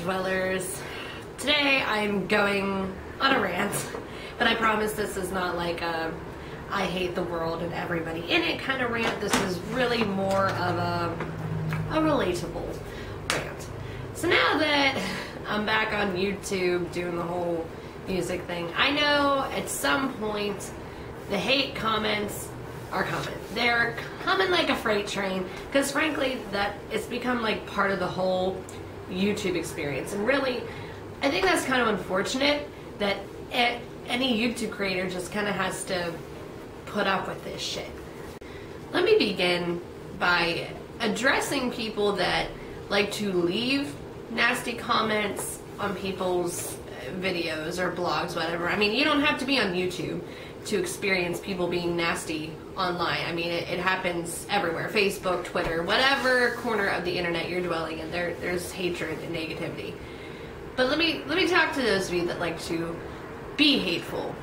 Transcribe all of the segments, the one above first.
dwellers. Today I'm going on a rant, but I promise this is not like a I hate the world and everybody in it kind of rant. This is really more of a relatable rant. So now that I'm back on YouTube doing the whole music thing, I know at some point the hate comments are coming. They're coming like a freight train, because frankly that it's become like part of the whole YouTube experience. And really, I think that's kind of unfortunate that any YouTube creator just kind of has to put up with this shit. Let me begin by addressing people that like to leave nasty comments on people's videos or blogs, whatever. I mean, you don't have to be on YouTube to experience people being nasty online. I mean, it happens everywhere. Facebook, Twitter, whatever corner of the internet you're dwelling in, there's hatred and negativity. But let me talk to those of you that like to be hateful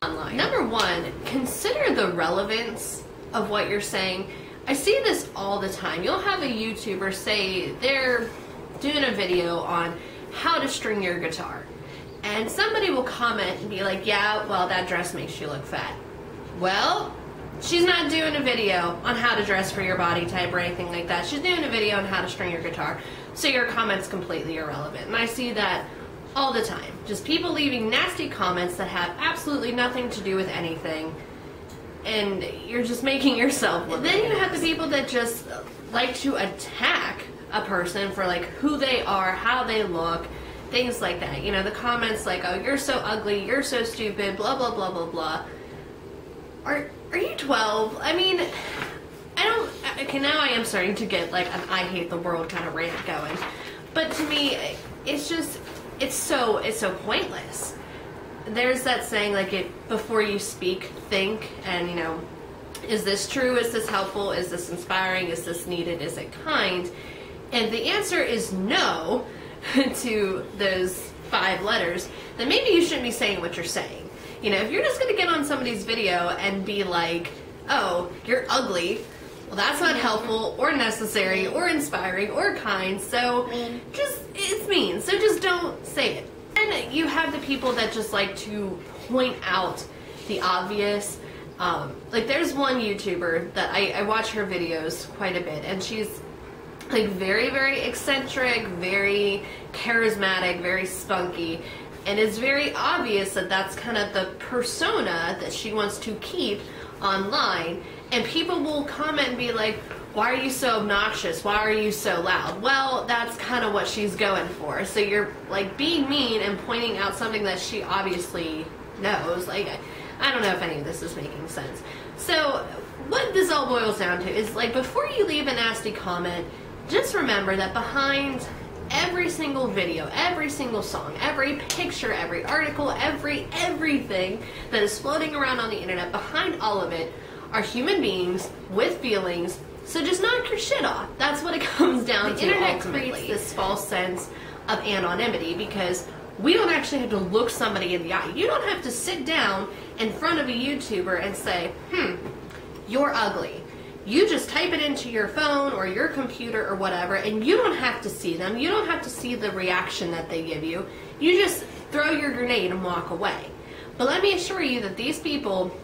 online. Number one, consider the relevance of what you're saying. I see this all the time. You'll have a YouTuber say they're doing a video on how to string your guitar, and somebody will comment and be like, yeah, well, that dress makes you look fat. Well, she's not doing a video on how to dress for your body type or anything like that. She's doing a video on how to string your guitar, so your comment's completely irrelevant. And I see that all the time. Just people leaving nasty comments that have absolutely nothing to do with anything, and you're just making yourself look. Then you have the people that just like to attack a person for like who they are, how they look, things like that. You know, the comments like, oh, you're so ugly, you're so stupid, blah, blah, blah, blah, blah. Are you 12? I mean, okay, now I am starting to get like an I hate the world kind of rant going. But to me, it's just, it's so pointless. There's that saying, like, before you speak, think, and, you know, is this true? Is this helpful? Is this inspiring? Is this needed? Is it kind? And the answer is no to those 5 letters. Then maybe you shouldn't be saying what you're saying. You know, if you're just going to get on somebody's video and be like, oh, you're ugly, well, that's not helpful or necessary or inspiring or kind, so it's mean, so just don't say it. And you have the people that just like to point out the obvious. Like, there's one YouTuber that I watch her videos quite a bit, and she's like very, very eccentric, very charismatic, very spunky, and it's very obvious that that's kind of the persona that she wants to keep online. And people will comment and be like, why are you so obnoxious? Why are you so loud? Well, that's kind of what she's going for. So you're like being mean and pointing out something that she obviously knows. Like, I don't know if any of this is making sense. So what this all boils down to is, like, before you leave a nasty comment, just remember that behind every single video, every single song, every picture, every article, everything that is floating around on the internet, behind all of it are human beings with feelings. So just knock your shit off. That's what it comes down to. The internet creates this false sense of anonymity, because we don't actually have to look somebody in the eye. You don't have to sit down in front of a YouTuber and say, you're ugly. You just type it into your phone or your computer or whatever, and you don't have to see them. You don't have to see the reaction that they give you. You just throw your grenade and walk away. But let me assure you that these people,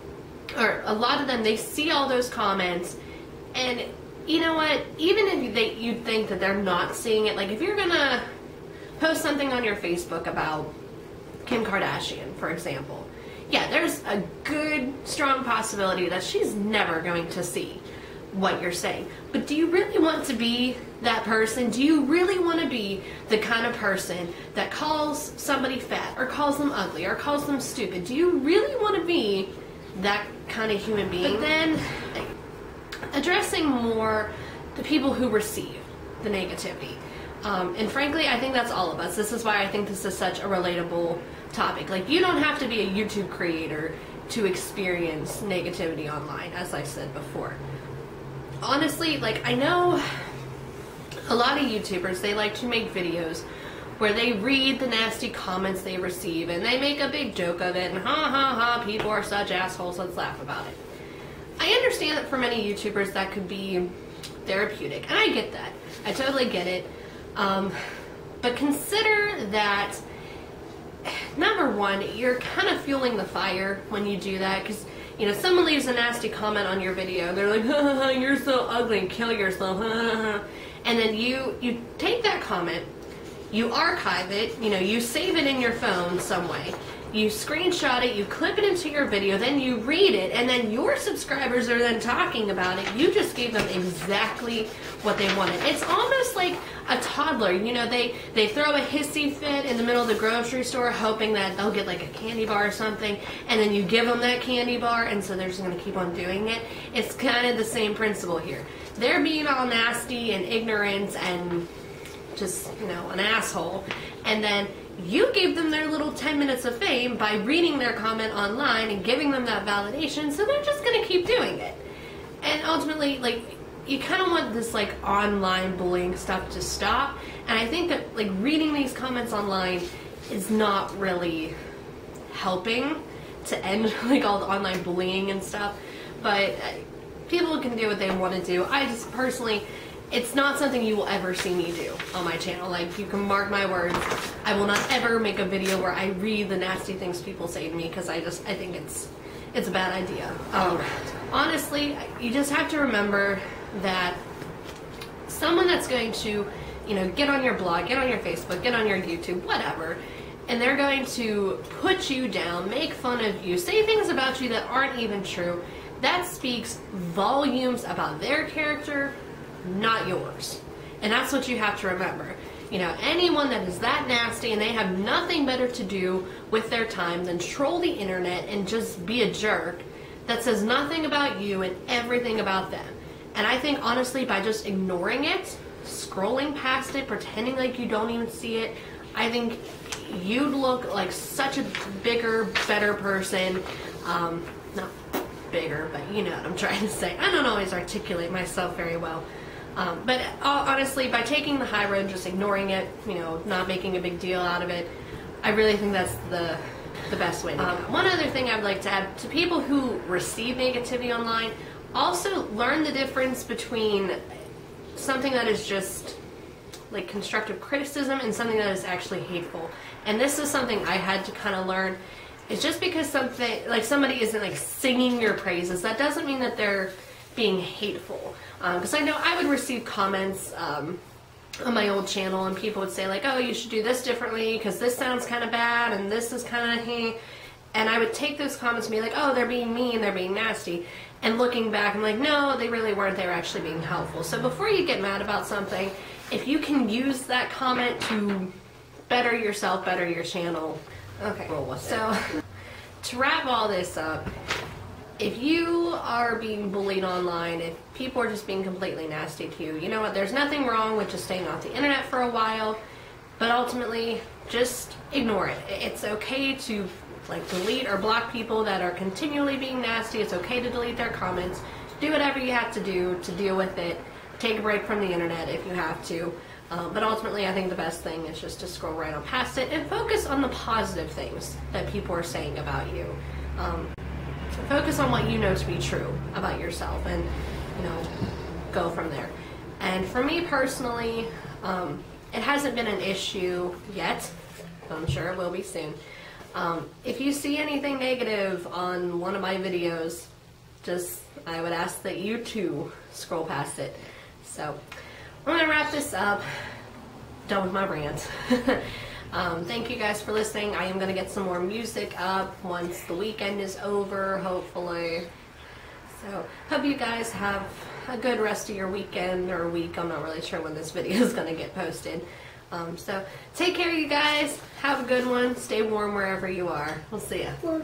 or a lot of them, they see all those comments, and you know what? Even if you think that they're not seeing it, like if you're gonna post something on your Facebook about Kim Kardashian, for example, yeah, there's a good, strong possibility that she's never going to see what you're saying. But do you really want to be that person? Do you really want to be the kind of person that calls somebody fat, or calls them ugly, or calls them stupid? Do you really want to be that kind of human being? But then, addressing more the people who receive the negativity. And frankly, I think that's all of us. This is why I think this is such a relatable topic. Like, you don't have to be a YouTube creator to experience negativity online, as I said before. Honestly, like, I know a lot of YouTubers, they like to make videos where they read the nasty comments they receive, and they make a big joke of it, and ha ha ha, people are such assholes, let's laugh about it. I understand that for many YouTubers that could be therapeutic, and I get that. I totally get it. But consider that, number one, you're kind of fueling the fire when you do that, because, you know, someone leaves a nasty comment on your video, they're like, you're so ugly, kill yourself, and then you take that comment, you archive it, you know, you save it in your phone some way, you screenshot it, you clip it into your video, then you read it, and then your subscribers are then talking about it. You just gave them exactly what they wanted. It's almost like a toddler. You know, they throw a hissy fit in the middle of the grocery store hoping that they'll get like a candy bar or something, and then you give them that candy bar, and so they're just going to keep on doing it. It's kind of the same principle here. They're being all nasty and ignorant and just, you know, an asshole, and then you gave them their little 10 minutes of fame by reading their comment online and giving them that validation, so they're just going to keep doing it. And ultimately, like, you kind of want this, like, online bullying stuff to stop, and I think that, like, reading these comments online is not really helping to end, like, all the online bullying and stuff, but people can do what they want to do. I just personally, it's not something you will ever see me do on my channel. Like, you can mark my words, I will not ever make a video where I read the nasty things people say to me, because I think it's a bad idea. Honestly, you just have to remember that someone that's going to, you know, get on your blog, get on your Facebook, get on your YouTube, whatever, and they're going to put you down, make fun of you, say things about you that aren't even true, that speaks volumes about their character, not yours. And that's what you have to remember. You know, anyone that is that nasty and they have nothing better to do with their time than troll the internet and just be a jerk, that says nothing about you and everything about them. And I think, honestly, by just ignoring it, scrolling past it, pretending like you don't even see it, I think you'd look like such a bigger, better person. Not bigger, but you know what I'm trying to say. I don't always articulate myself very well. But honestly, by taking the high road, just ignoring it, you know, not making a big deal out of it, I really think that's the best way to go. One other thing I'd like to add, to people who receive negativity online, also learn the difference between something that is just like constructive criticism and something that is actually hateful. And this is something I had to kind of learn. It's just because somebody isn't like singing your praises, that doesn't mean that they're being hateful. Because I know I would receive comments on my old channel, and people would say like, oh, you should do this differently because this sounds kind of bad and this is kind of and I would take those comments and be like, oh, they're being mean, they're being nasty. And looking back, I'm like, no, they really weren't. They were actually being helpful. So before you get mad about something, if you can use that comment to better yourself, better your channel, okay. So to wrap all this up, if you are being bullied online, if people are just being completely nasty to you, you know what, there's nothing wrong with just staying off the internet for a while, but ultimately, just ignore it. It's okay to like delete or block people that are continually being nasty. It's okay to delete their comments. Do whatever you have to do to deal with it. Take a break from the internet if you have to. But ultimately, I think the best thing is just to scroll right on past it and focus on the positive things that people are saying about you. Focus on what you know to be true about yourself, and you know, go from there. And for me personally, it hasn't been an issue yet, but I'm sure it will be soon. If you see anything negative on one of my videos, I would ask that you too scroll past it. So I'm gonna wrap this up. Done with my rant. Thank you guys for listening. I am going to get some more music up once the weekend is over, hopefully. So, hope you guys have a good rest of your weekend or week. I'm not really sure when this video is going to get posted. So, take care, you guys. Have a good one. Stay warm wherever you are. We'll see ya.